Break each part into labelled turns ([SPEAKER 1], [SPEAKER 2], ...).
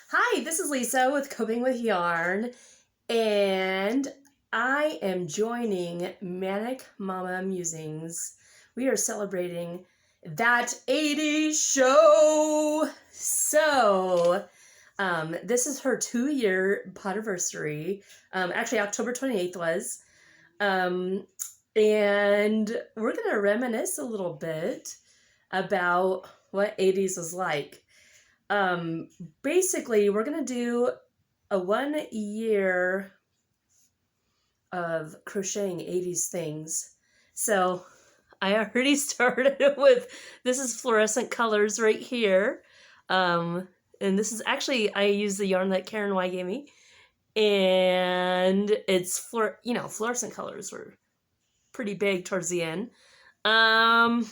[SPEAKER 1] Hi, this is Lisa with Coping with Yarn, and I am joining Manic Mama Musings. We are celebrating that 80s show. This is her 2-year podiversary. Actually, October 28th was. And we're going to reminisce a little bit about what 80s was like. Basically, we're going to do a 1 year of crocheting 80s things. So I already started with, this is fluorescent colors right here. And this is actually, I use the yarn that Karen Y gave me. And it's, fluorescent colors were pretty big towards the end. And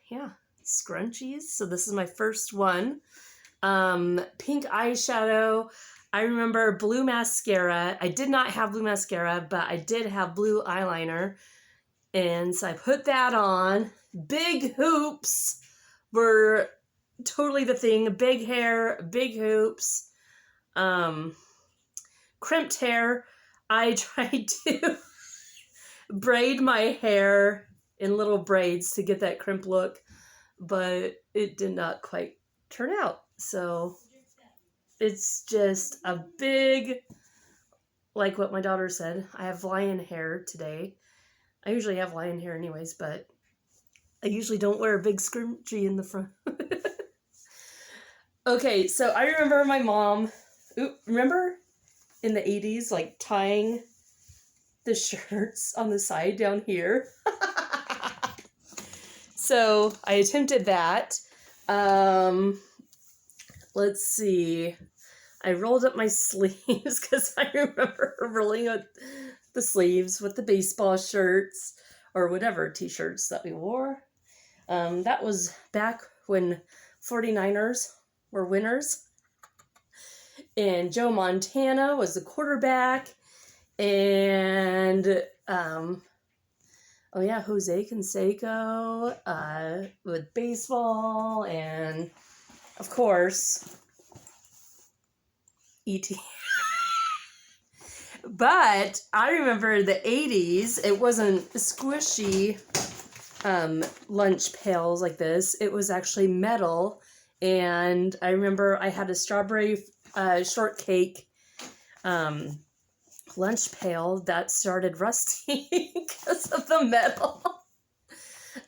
[SPEAKER 1] yeah, scrunchies. So this is my first one. Pink eyeshadow. I remember blue mascara. I did not have blue mascara, but I did have blue eyeliner. And so I put that on. Big hoops were totally the thing. Big hair, big hoops. Crimped hair. I tried to braid my hair in little braids to get that crimp look, but it did not quite turn out. So it's just a big, like what my daughter said, I have lion hair today. I usually have lion hair anyways, but I usually don't wear a big scrunchie in the front. Okay, so I remember my mom, remember in the 80s, like tying the shirts on the side down here? So I attempted that. Let's see. I rolled up my sleeves because I remember rolling up the sleeves with the baseball shirts or whatever t-shirts that we wore. That was back when 49ers were winners. And Joe Montana was the quarterback. And, Jose Canseco with baseball. And, of course, E.T. But I remember the 80s, it wasn't squishy lunch pails like this. It was actually metal. And I remember I had a strawberry shortcake lunch pail that started rusting because of the metal.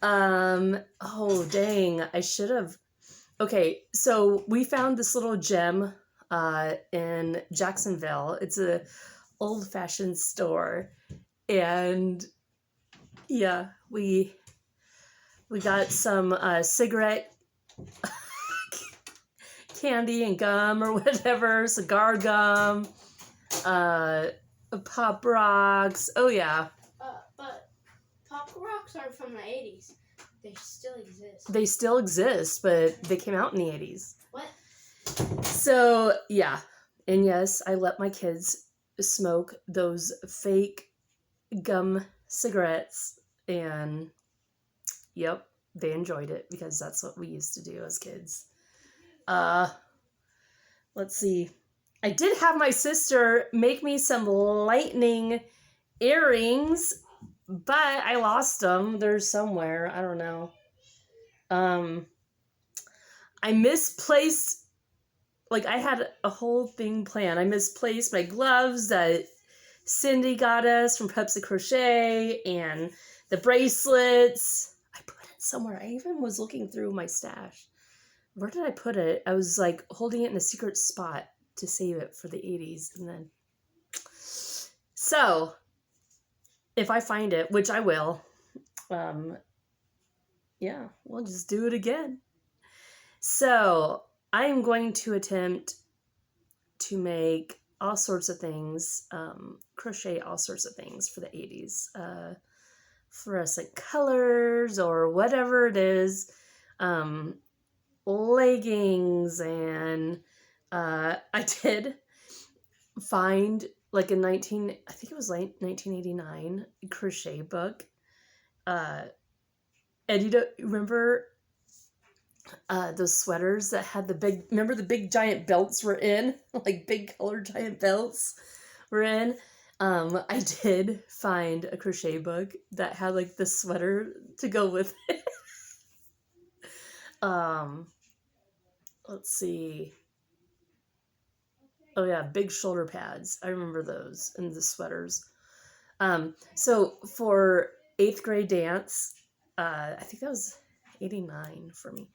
[SPEAKER 1] Oh, dang. I should have. Okay, so we found this little gem in Jacksonville. It's a old-fashioned store, and yeah, we got some cigarette candy and gum or whatever, cigar gum, Pop Rocks. Oh yeah,
[SPEAKER 2] but Pop Rocks are from the 80s. They still exist.
[SPEAKER 1] They still exist, but they came out in the 80s.
[SPEAKER 2] What?
[SPEAKER 1] So yeah, and yes, I let my kids smoke those fake gum cigarettes, and yep, they enjoyed it because that's what we used to do as kids. Let's see. I did have my sister make me some lightning earrings, but I lost them. They're somewhere. I don't know. I misplaced, like I had a whole thing planned. I misplaced my gloves that Cindy got us from Pepsi Crochet and the bracelets. I put it somewhere. I even was looking through my stash. Where did I put it? I was like holding it in a secret spot to save it for the 80s. And then, so if I find it, which I will, yeah, we'll just do it again. So I'm going to attempt to make all sorts of things, crochet all sorts of things for the 80s. Fluorescent colors or whatever it is. Leggings, and I did find like a 1989 crochet book. And you don't remember those sweaters that had the big, remember the big giant belts were in? Like big colored giant belts were in. I did find a crochet book that had like the sweater to go with it. Let's see. Oh yeah, big shoulder pads. I remember those and the sweaters. So for 8th grade dance, I think that was 89 for me.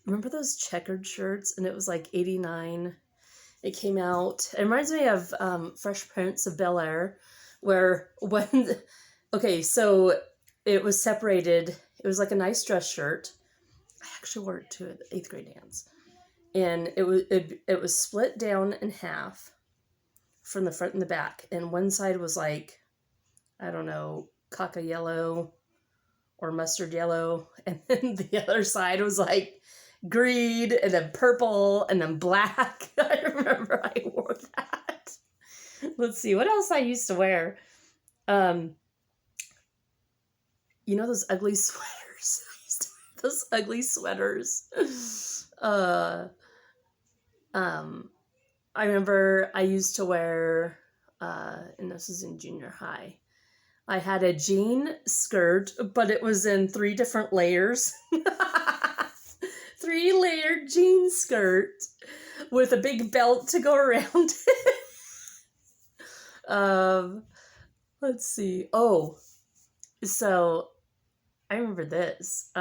[SPEAKER 1] Remember those checkered shirts? And it was like 89. It came out. It reminds me of Fresh Prince of Bel-Air, where when, okay, so it was separated. It was like a nice dress shirt. I actually wore it to the 8th grade dance. And it was split down in half from the front and the back. And one side was like, I don't know, caca yellow or mustard yellow. And then the other side was like green and then purple and then black. I remember I wore that. Let's see, what else I used to wear? You know those ugly sweaters? I used to wear those ugly sweaters. I remember I used to wear, and this was in junior high, I had a jean skirt, but it was in 3 different layers. 3-layered jean skirt with a big belt to go around it. Let's see. Oh, so I remember this.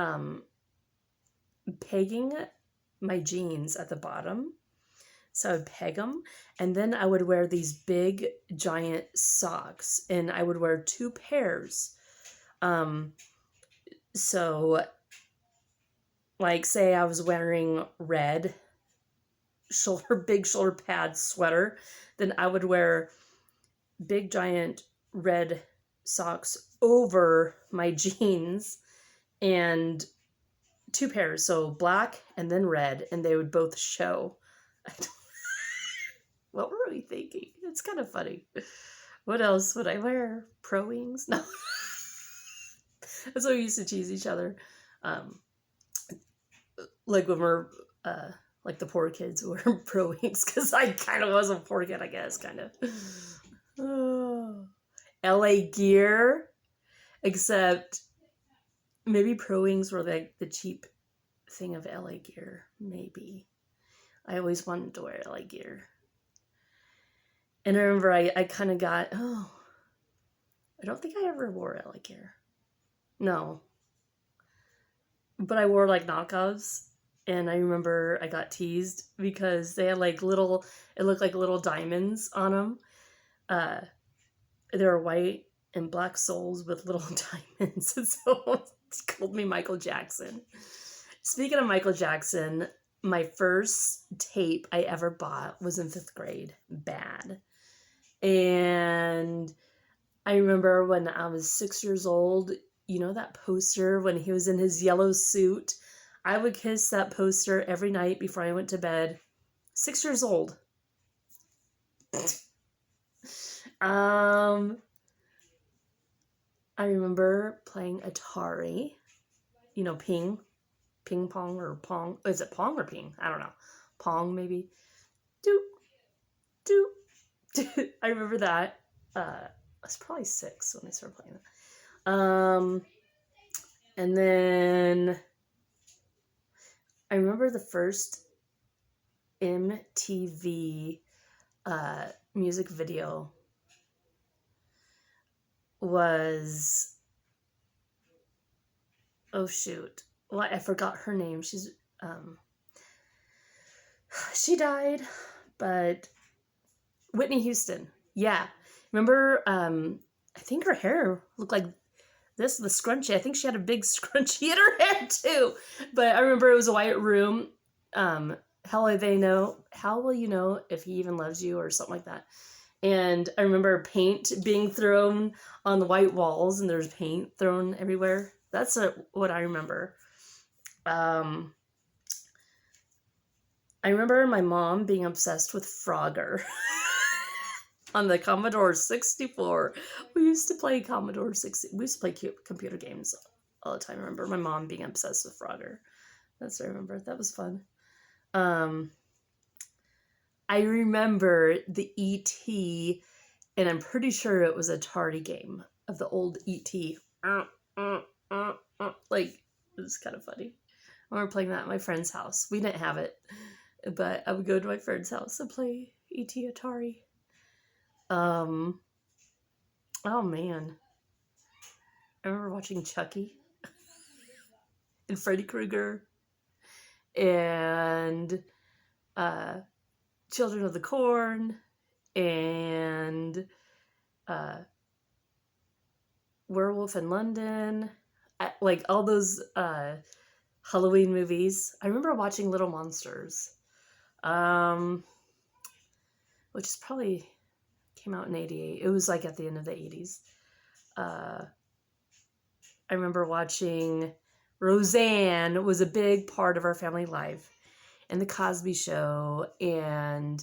[SPEAKER 1] Pegging my jeans at the bottom. So I would peg them, and then I would wear these big, giant socks, and I would wear 2 pairs. So, like, say I was wearing red big shoulder pad sweater, then I would wear big, giant red socks over my jeans, and 2 pairs, so black and then red, and they would both show. What were we thinking? It's kind of funny. What else would I wear? Pro wings? No. That's what we used to tease each other. Like when we're, like the poor kids were pro wings, because I kind of was a poor kid, I guess, kind of. Oh. LA Gear, except maybe pro wings were like the cheap thing of LA Gear, maybe. I always wanted to wear LA Gear. And I remember I kind of got, I don't think I ever wore LA Gear. No. But I wore like knockoffs, and I remember I got teased because they had like little, it looked like little diamonds on them. They were white and black soles with little diamonds. And so it's called me Michael Jackson. Speaking of Michael Jackson, my first tape I ever bought was in 5th grade. Bad. And I remember when I was 6 years old, you know that poster when he was in his yellow suit? I would kiss that poster every night before I went to bed. 6 years old. I remember playing Atari. You know, ping pong or pong. Is it pong or ping? I don't know. Pong, maybe. Doop, doop. I remember that. I was probably 6 when I started playing that. And then I remember the first MTV music video was, oh shoot, well, I forgot her name. She's she died, but Whitney Houston. Yeah. Remember, I think her hair looked like this, the scrunchie. I think she had a big scrunchie in her hair too. But I remember it was a white room. How will you know if he even loves you, or something like that. And I remember paint being thrown on the white walls, and there's paint thrown everywhere. That's what I remember. I remember my mom being obsessed with Frogger. On the Commodore 64. We used to play Commodore 60. We used to play computer games all the time. I remember my mom being obsessed with Frogger. That's what I remember. That was fun. I remember the E.T., and I'm pretty sure it was a Atari game of the old E.T. Like, it was kind of funny. I remember playing that at my friend's house. We didn't have it, but I would go to my friend's house and play E.T. Atari. Oh man. I remember watching Chucky and Freddy Krueger and Children of the Corn and Werewolf in London. Like all those Halloween movies. I remember watching Little Monsters, which is probably came out in 88. It was like at the end of the 80s. I remember watching Roseanne was a big part of our family life, and The Cosby Show, and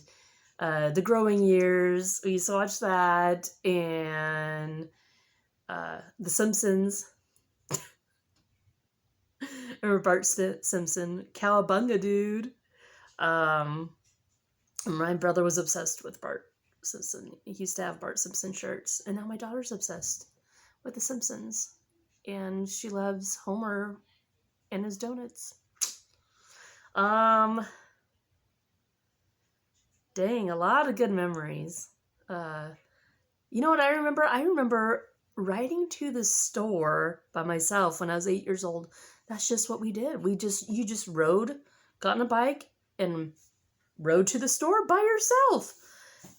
[SPEAKER 1] The Growing Years. We used to watch that, and The Simpsons. I remember Bart Simpson, Cowabunga Dude. My brother was obsessed with Bart Simpson. He used to have Bart Simpson shirts, and now my daughter's obsessed with The Simpsons. And she loves Homer and his donuts. Dang, a lot of good memories. You know what I remember? I remember riding to the store by myself when I was 8 years old. That's just what we did. You just rode, got on a bike, and rode to the store by yourself.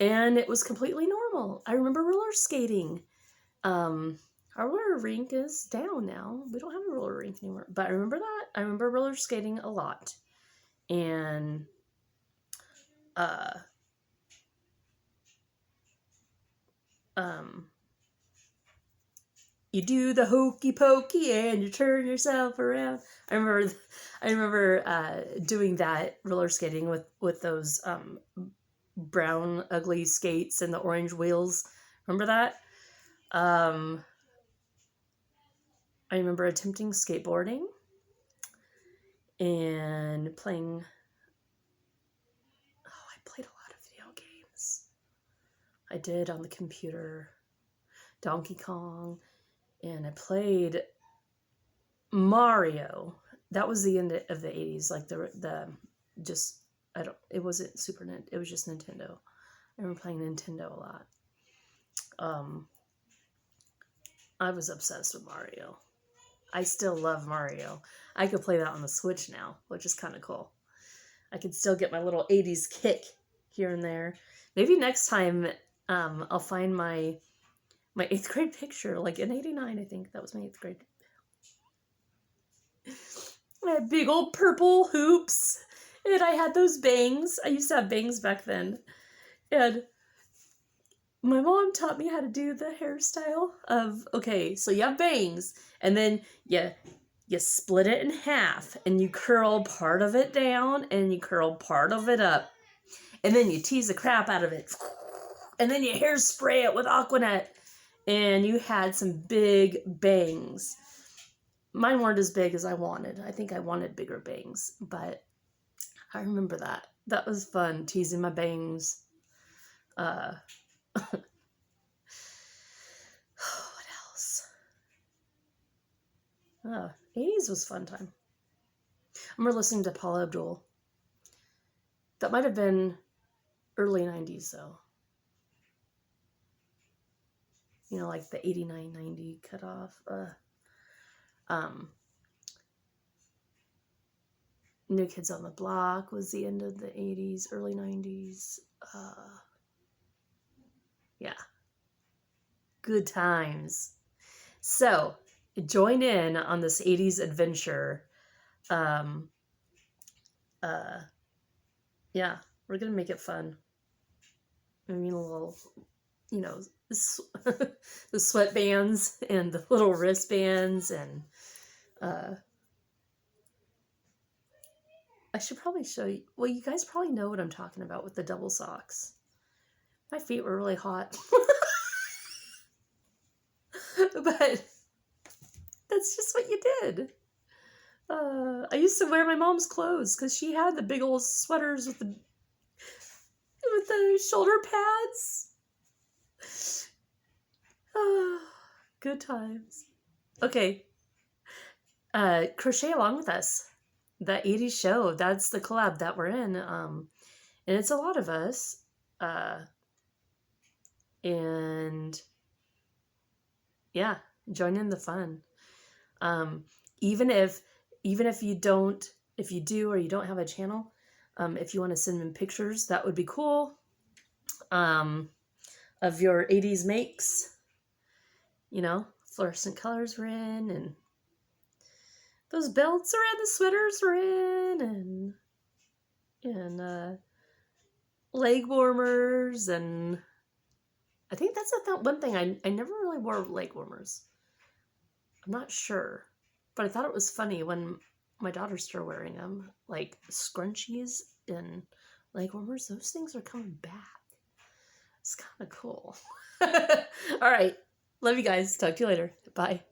[SPEAKER 1] And it was completely normal. I remember roller skating. Our roller rink is down now. We don't have a roller rink anymore. But I remember that. I remember roller skating a lot. And you do the hokey pokey and you turn yourself around. I remember doing that roller skating with those brown ugly skates and the orange wheels. Remember that? I remember attempting skateboarding and playing. Oh, I played a lot of video games. I did on the computer, Donkey Kong, and I played Mario. That was the end of the 80s. Like it wasn't Super Nintendo. It was just Nintendo. I remember playing Nintendo a lot. I was obsessed with Mario. I still love Mario. I could play that on the Switch now, which is kind of cool. I could still get my little 80s kick here and there. Maybe next time I'll find my 8th grade picture, like in 89, I think. That was my 8th grade. I had big old purple hoops, and I had those bangs. I used to have bangs back then. And my mom taught me how to do the hairstyle of, okay, so you have bangs, and then you split it in half, and you curl part of it down, and you curl part of it up. And then you tease the crap out of it. And then you hairspray it with Aquanet. And you had some big bangs. Mine weren't as big as I wanted. I think I wanted bigger bangs. But I remember that. That was fun, teasing my bangs. What else? 80s was a fun time. I remember listening to Paula Abdul. That might have been early 90s, though. You know, like the 89, 90 cutoff. New Kids on the Block was the end of the 80s, early 90s. Yeah. Good times. So, join in on this 80s adventure. Yeah, we're going to make it fun. I mean, a little, you know, the sweatbands and the little wristbands, and I should probably show you. Well, you guys probably know what I'm talking about with the double socks. My feet were really hot. But that's That's just what you did. I used to wear my mom's clothes because she had the big old sweaters with the shoulder pads. Good times. Okay. Crochet along with us. The 80s show. That's the collab that we're in. And it's a lot of us. And yeah, join in the fun. Even if you don't, if you do or you don't have a channel, if you want to send in pictures, that would be cool. Of your 80s makes, you know, fluorescent colors were in, and those belts are in, the sweaters are in, and leg warmers, and I think that's not one thing. I never really wore leg warmers. I'm not sure, but I thought it was funny when my daughters started wearing them, like scrunchies and leg warmers. Those things are coming back. It's kind of cool. All right. Love you guys. Talk to you later. Bye.